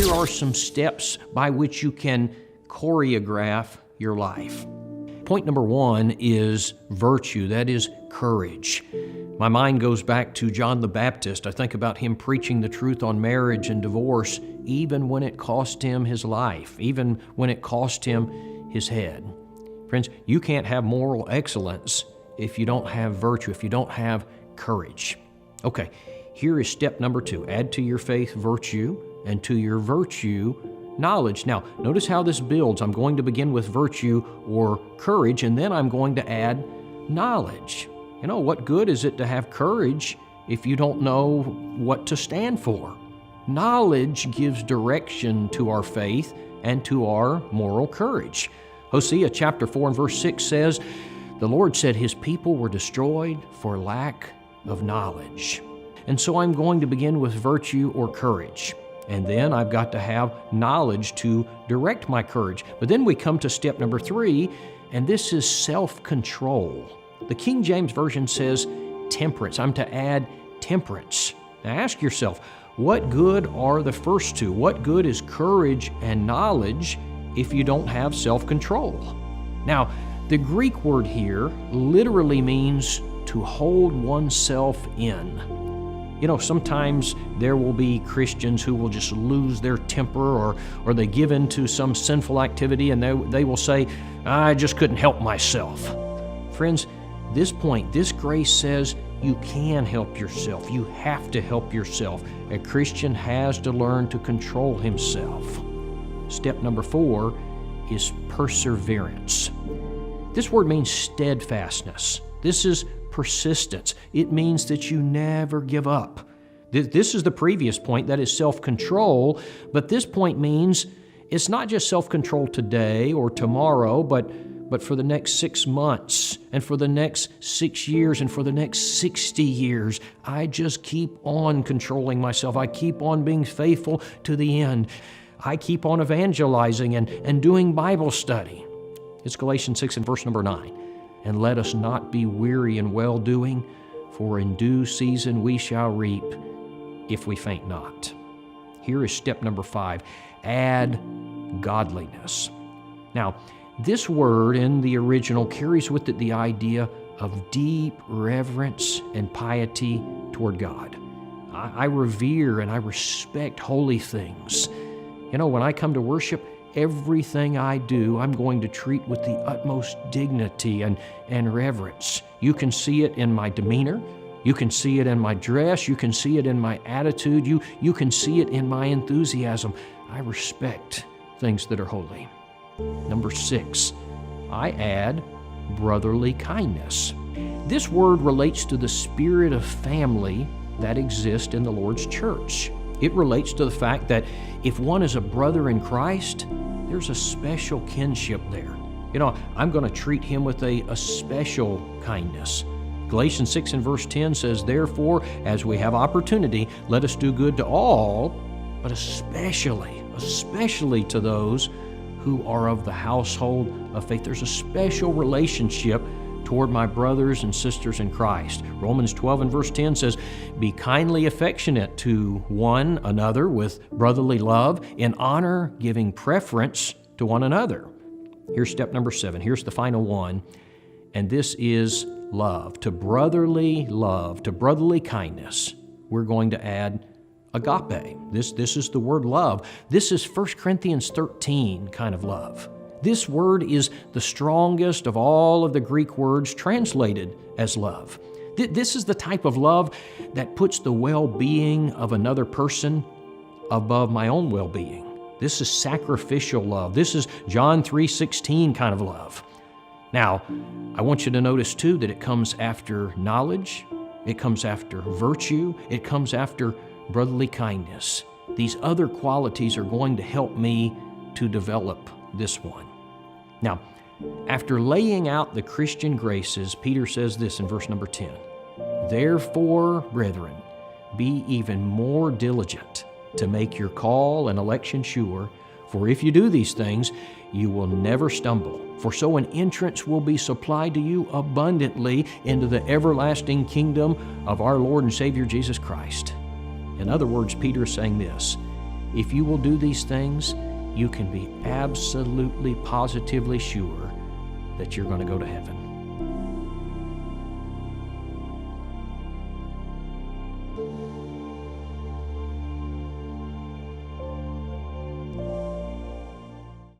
here are some steps by which you can choreograph your life. Point number one is virtue, that is courage. My mind goes back to John the Baptist. I think about him preaching the truth on marriage and divorce, even when it cost him his life, even when it cost him his head. Friends, you can't have moral excellence if you don't have virtue, if you don't have courage. Okay, here is step number two. Add to your faith virtue, and to your virtue knowledge. Now, notice how this builds. I'm going to begin with virtue or courage, and then I'm going to add knowledge. You know, what good is it to have courage if you don't know what to stand for? Knowledge gives direction to our faith and to our moral courage. Hosea chapter 4 and verse 6 says, "The Lord said His people were destroyed for lack of knowledge." And so I'm going to begin with virtue or courage. And then I've got to have knowledge to direct my courage. But then we come to step number 3, and this is self-control. The King James Version says temperance. I'm to add temperance. Now ask yourself, what good are the first two? What good is courage and knowledge if you don't have self-control? Now, the Greek word here literally means to hold oneself in. You know, sometimes there will be Christians who will just lose their temper or they give in to some sinful activity and they will say, "I just couldn't help myself." Friends, this grace says you can help yourself. You have to help yourself. A Christian has to learn to control himself. Step number 4 is perseverance. This word means steadfastness. This is persistence. It means that you never give up. This is the previous point, that is self-control, but this point means it's not just self-control today or tomorrow, but for the next 6 months and for the next 6 years and for the next 60 years. I just keep on controlling myself. I keep on being faithful to the end. I keep on evangelizing and doing Bible study. It's Galatians 6 and verse number 9. "And let us not be weary in well-doing, for in due season we shall reap if we faint not." Here is step number 5. Add godliness. Now, this word in the original carries with it the idea of deep reverence and piety toward God. I revere and I respect holy things. You know, when I come to worship, everything I do, I'm going to treat with the utmost dignity and reverence. You can see it in my demeanor. You can see it in my dress. You can see it in my attitude. You can see it in my enthusiasm. I respect things that are holy. Number 6, I add brotherly kindness. This word relates to the spirit of family that exists in the Lord's church. It relates to the fact that if one is a brother in Christ, there's a special kinship there. You know, I'm going to treat him with a special kindness. Galatians 6 and verse 10 says, "Therefore, as we have opportunity, let us do good to all, but especially to those who are of the household of faith." There's a special relationship toward my brothers and sisters in Christ. Romans 12 and verse 10 says, "Be kindly affectionate to one another with brotherly love, in honor, giving preference to one another." Here's step number 7. Here's the final one, and this is love. To brotherly love, to brotherly kindness, we're going to add agape. This is the word love. This is 1 Corinthians 13 kind of love. This word is the strongest of all of the Greek words translated as love. This is the type of love that puts the well-being of another person above my own well-being. This is sacrificial love. This is John 3:16 kind of love. Now, I want you to notice too that it comes after knowledge, it comes after virtue, it comes after brotherly kindness. These other qualities are going to help me to develop this one. Now, after laying out the Christian graces, Peter says this in verse number 10. "Therefore, brethren, be even more diligent to make your call and election sure, for if you do these things, you will never stumble. For so an entrance will be supplied to you abundantly into the everlasting kingdom of our Lord and Savior Jesus Christ." In other words, Peter is saying this: If you will do these things, you can be absolutely, positively sure that you're going to go to heaven.